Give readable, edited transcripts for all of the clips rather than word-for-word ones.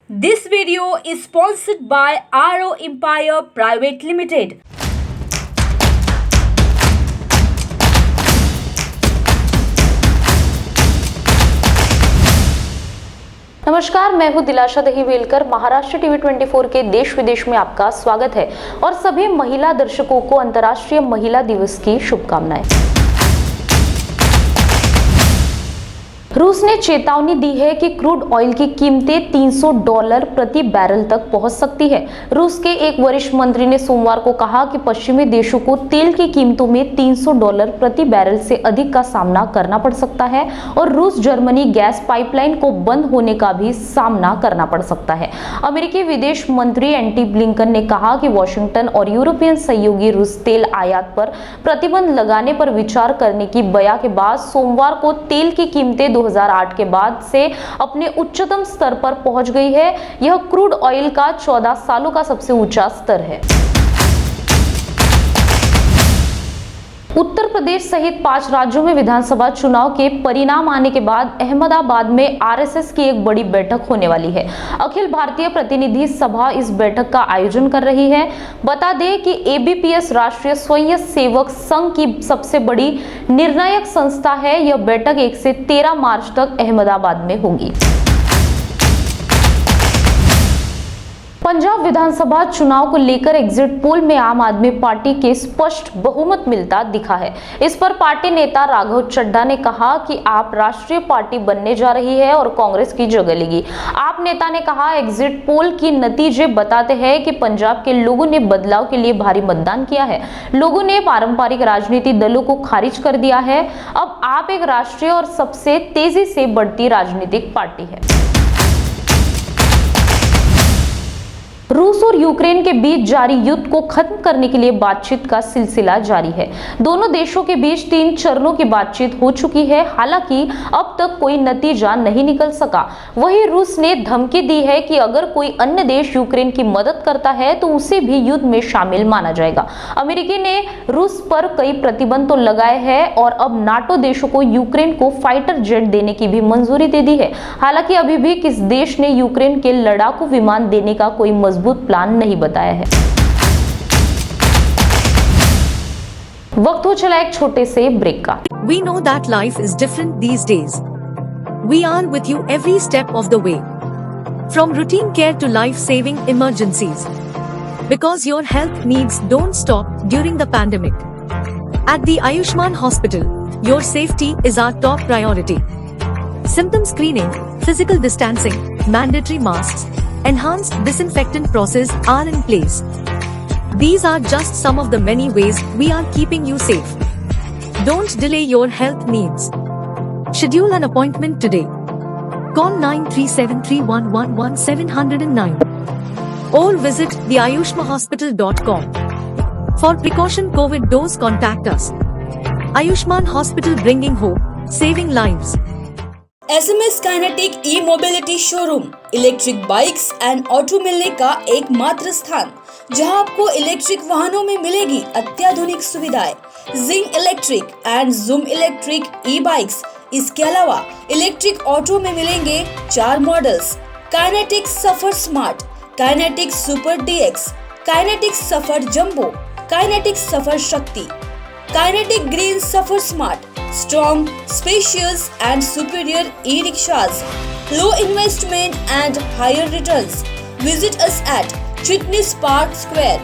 This video is sponsored by RO Empire Private Limited. नमस्कार, मैं हूं दिलाशा दहीवेलकर। महाराष्ट्र टीवी 24 के देश विदेश में आपका स्वागत है और सभी महिला दर्शकों को अंतर्राष्ट्रीय महिला दिवस की शुभकामनाएं। रूस ने चेतावनी दी है कि क्रूड ऑयल की कीमतें $300 प्रति बैरल तक पहुंच सकती है। रूस के एक वरिष्ठ मंत्री ने सोमवार को कहा कि पश्चिमी देशों को तेल की कीमतों में $300 प्रति बैरल से अधिक का सामना करना पड़ सकता है और रूस जर्मनी गैस पाइपलाइन को बंद होने का भी सामना करना पड़ सकता है। अमेरिकी विदेश मंत्री एंटी ब्लिंकन ने कहा कि वॉशिंगटन और यूरोपियन सहयोगी रूस तेल आयात पर प्रतिबंध लगाने पर विचार करने की बयान के बाद सोमवार को तेल की कीमतें 2008 के बाद से अपने उच्चतम स्तर पर पहुंच गई है। यह क्रूड ऑयल का 14 सालों का सबसे ऊंचा स्तर है। उत्तर प्रदेश सहित 5 राज्यों में विधानसभा चुनाव के परिणाम आने के बाद अहमदाबाद में आरएसएस की एक बड़ी बैठक होने वाली है। अखिल भारतीय प्रतिनिधि सभा इस बैठक का आयोजन कर रही है। बता दें कि एबीपीएस राष्ट्रीय स्वयंसेवक संघ की सबसे बड़ी निर्णायक संस्था है। यह बैठक 1 से 13 मार्च तक अहमदाबाद में होगी। पंजाब विधानसभा चुनाव को लेकर एग्जिट पोल में आम आदमी पार्टी के स्पष्ट बहुमत मिलता दिखा है। इस पर पार्टी नेता राघव चड्ढा ने कहा कि आप राष्ट्रीय पार्टी बनने जा रही है और कांग्रेस की जगह लेगी। आप नेता ने कहा, एग्जिट पोल की नतीजे बताते हैं कि पंजाब के लोगों ने बदलाव के लिए भारी मतदान किया है। लोगों ने पारंपरिक राजनीति दलों को खारिज कर दिया है। अब आप एक राष्ट्रीय और सबसे तेजी से बढ़ती राजनीतिक पार्टी है। रूस और यूक्रेन के बीच जारी युद्ध को खत्म करने के लिए बातचीत का सिलसिला जारी है। दोनों देशों के बीच 3 चरणों की बातचीत हो चुकी है। हालांकि अब तक कोई नतीजा नहीं निकल सका। वहीं रूस ने धमकी दी है कि अगर कोई अन्य देश यूक्रेन की मदद करता है तो उसे भी युद्ध में शामिल माना जाएगा। अमेरिका ने रूस पर कई प्रतिबंध तो लगाए हैं और अब नाटो देशों को यूक्रेन को फाइटर जेट देने की भी मंजूरी दे दी है। हालांकि अभी भी किस देश ने यूक्रेन के लड़ाकू विमान देने का कोई मजबूत प्लान नहीं बताया है। वक्त हो चला एक छोटे से ब्रेक का। We know that life is different these days. We are with you every step of the way. From routine care to life-saving emergencies. Because your health needs don't stop during the pandemic. At the Ayushman Hospital, your safety is our top priority. Symptom screening, physical distancing, mandatory masks, enhanced disinfectant process are in place. These are just some of the many ways we are keeping you safe. Don't delay your health needs. Schedule an appointment today. Call 9373111 or visit theayushmahospital.com. For precaution COVID dose contact us. Ayushman Hospital, bringing hope, saving lives. SMS kinetic E mobility showroom electric bikes and auto मिलने का एकमात्र स्थान, जहां आपको electric वाहनों में मिलेगी अत्याधुनिक सुविधाएं। Zing electric and Zoom electric e bikes. इसके अलावा इलेक्ट्रिक ऑटो में मिलेंगे 4 models: Kinetic Safar Smart, Kinetic Super DX, Kinetic Safar Jumbo, Kinetic Safar Shakti, Kinetic Green Safar Smart, strong, spacious and superior e-rickshaws, low investment and higher returns. Visit us at Fitness Park Square,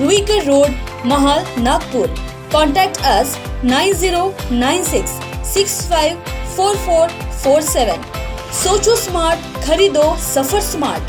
Ruikar Road, Mahal, Nagpur. Contact us 9096 654447. सोचो smart, खरीदो सफर smart.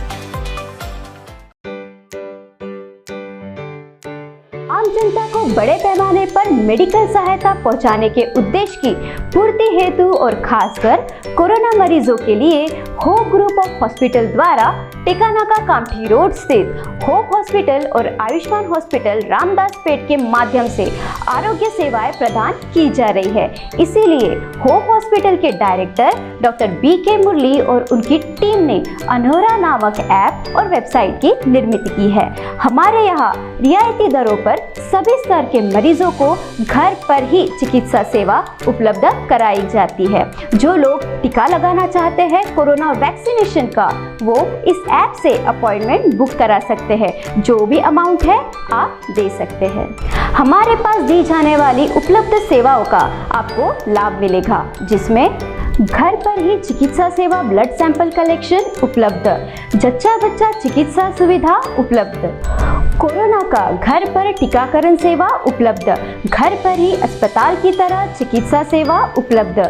आम जनता को बड़े पैमाने पर medical सहायता पहुंचाने के उद्देश्य की पूर्ति हेतु और खासकर कोरोना मरीजों के लिए होप ग्रुप ऑफ हॉस्पिटल द्वारा टिकानाका कामठी रोड स्थित होप हॉस्पिटल और आयुष्मान हॉस्पिटल रामदास पेट के माध्यम से आरोग्य सेवाएं प्रदान की जा रही है। इसीलिए होप हॉस्पिटल के डायरेक्टर डॉक्टर BK मुरली और उनकी टीम ने अनोरा नामक ऐप और वेबसाइट की निर्मित की है। हमारे यहाँ रियायती दरों पर सभी स्तर के मरीजों को घर पर ही चिकित्सा सेवा उपलब्ध कराई जाती है। जो लोग टीका लगाना चाहते हैं कोरोना वैक्सीनेशन का, वो इस ऐप से अपॉइंटमेंट बुक करा सकते हैं। जो भी अमाउंट है आप दे सकते हैं। हमारे पास दी जाने वाली उपलब्ध सेवाओं का आपको लाभ मिलेगा, जिसमें घर पर ही चिकित्सा सेवा, ब्लड सैंपल कलेक्शन उपलब्ध, जच्चा बच्चा चिकित्सा सुविधा उपलब्ध, कोरोना का घर पर टीकाकरण सेवा उपलब्ध, घर पर ही अस्पताल की तरह चिकित्सा सेवा उपलब्ध,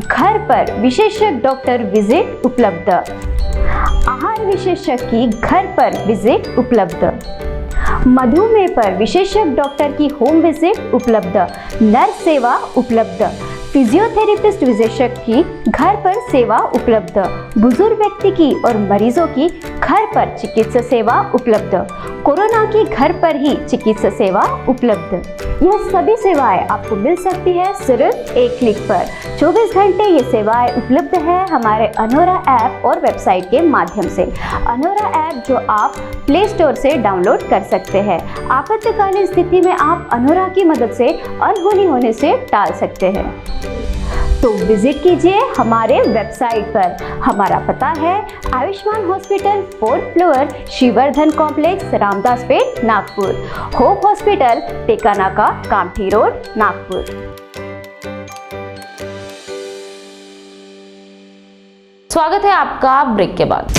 घर पर विशेषज्ञ डॉक्टर विजिट उपलब्ध, आहार विशेषज्ञ की घर पर विजिट उपलब्ध, मधुमेह पर विशेषज्ञ डॉक्टर की होम विजिट उपलब्ध, नर्स सेवा उपलब्ध, फिजियोथेरेपिस्ट विशेषज्ञ की घर पर सेवा उपलब्ध, बुजुर्ग व्यक्ति की और मरीजों की घर पर चिकित्सा सेवा उपलब्ध, कोरोना की घर पर ही चिकित्सा सेवा उपलब्ध। यह सभी सेवाएं आपको मिल सकती है सिर्फ एक क्लिक पर। 24 घंटे ये सेवाएं उपलब्ध है हमारे अनोरा ऐप और वेबसाइट के माध्यम से। अनोरा ऐप जो आप प्ले स्टोर से डाउनलोड कर सकते हैं। आपातकालीन स्थिति में आप अनोरा की मदद से अनहोनी होने से टाल सकते हैं। तो विजिट कीजिए हमारे वेबसाइट पर। हमारा पता है Ayushman hospital 4th floor, Shrivardhan complex, Ramdaspeth, Nagpur. Hope hospital, Tekanaka, Kamthi road, Nagpur. स्वागत है आपका ब्रेक के बाद।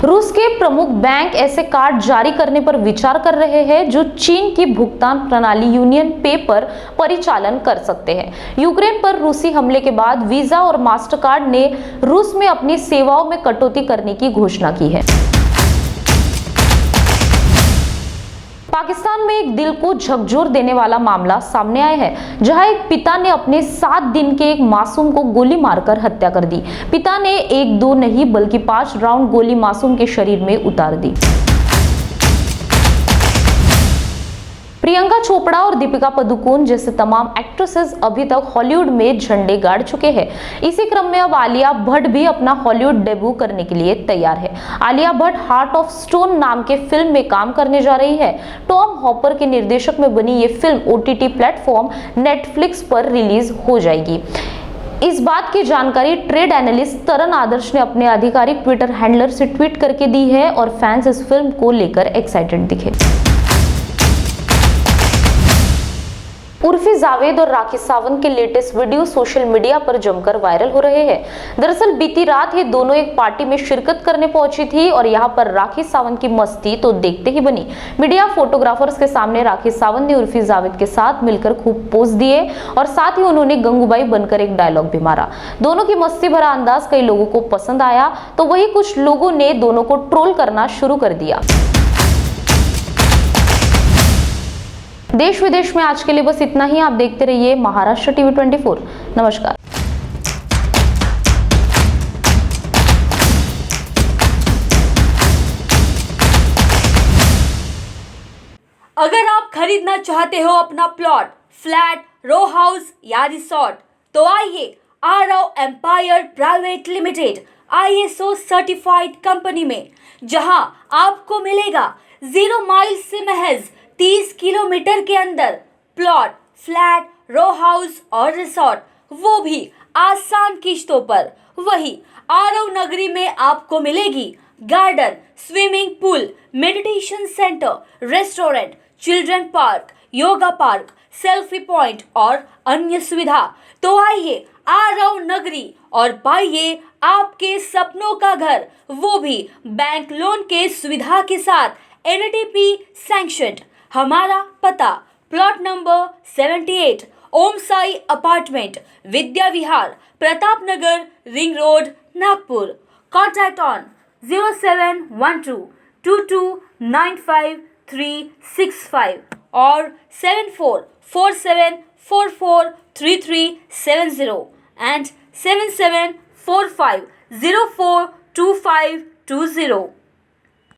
रूस के प्रमुख बैंक ऐसे कार्ड जारी करने पर विचार कर रहे हैं जो चीन की भुगतान प्रणाली यूनियन पे पर परिचालन कर सकते हैं। यूक्रेन पर रूसी हमले के बाद वीजा और मास्टरकार्ड ने रूस में अपनी सेवाओं में कटौती करने की घोषणा की है। पाकिस्तान में एक दिल को झकझोर देने वाला मामला सामने आया है, जहां एक पिता ने अपने 7 दिन के एक मासूम को गोली मारकर हत्या कर दी। पिता ने 1-2 नहीं बल्कि 5 राउंड गोली मासूम के शरीर में उतार दी। प्रियंका चोपड़ा और दीपिका पादुकोण जैसे तमाम एक्ट्रेसेस अभी तक हॉलीवुड में झंडे गाड़ चुके हैं। इसी क्रम में अब आलिया भट्ट भी अपना हॉलीवुड डेब्यू करने के लिए तैयार है। Alia Bhatt heart of stone नाम के फिल्म में काम करने जा रही है। टॉम हॉपर के निर्देशक में बनी ये फिल्म OTT प्लेटफॉर्म नेटफ्लिक्स पर रिलीज हो जाएगी। इस बात की जानकारी ट्रेड एनालिस्ट तरन आदर्श ने अपने आधिकारिक ट्विटर हैंडलर से ट्वीट करके दी है और फैंस इस फिल्म को लेकर एक्साइटेड दिखे। उर्फी जावेद और राखी सावंत के लेटेस्ट वीडियो सोशल मीडिया पर जमकर वायरल हो रहे हैं। दरअसल बीती रात ये दोनों एक पार्टी में शिरकत करने पहुंची थी और यहां पर राखी सावंत की मस्ती तो देखते ही बनी। मीडिया फोटोग्राफर्स के सामने राखी सावंत ने उर्फी जावेद के साथ मिलकर खूब पोज दिए और साथ ही उन्होंने गंगूबाई बनकर एक डायलॉग भी मारा। दोनों की मस्ती भरा अंदाज कई लोगों को पसंद आया, तो वही कुछ लोगों ने दोनों को ट्रोल करना शुरू कर दिया। देश विदेश में आज के लिए बस इतना ही। आप देखते रहिए महाराष्ट्र टीवी 24। नमस्कार। अगर आप खरीदना चाहते हो अपना प्लॉट, फ्लैट, रो हाउस या रिसोर्ट, तो आइए Aarav empire private limited ISO certified company में, जहां आपको मिलेगा 0 माइल से महज 30 किलोमीटर के अंदर प्लॉट, फ्लैट, रो हाउस और रिसोर्ट, वो भी आसान किश्तों पर। वही आरव नगरी में आपको मिलेगी garden, swimming pool, meditation centre, restaurant, children park, yoga park, selfie point और अन्य सुविधा। तो आइए आरव नगरी और पाइए आपके सपनों का घर, वो भी बैंक लोन के सुविधा के साथ, NTP सैंक्शन्ड। हमारा पता plot number 78, Om Sai apartment, Vidya Vihar, Pratap Nagar, ring road, Nagpur. Contact on 0712 2295 और 7447443370 and 7745042520।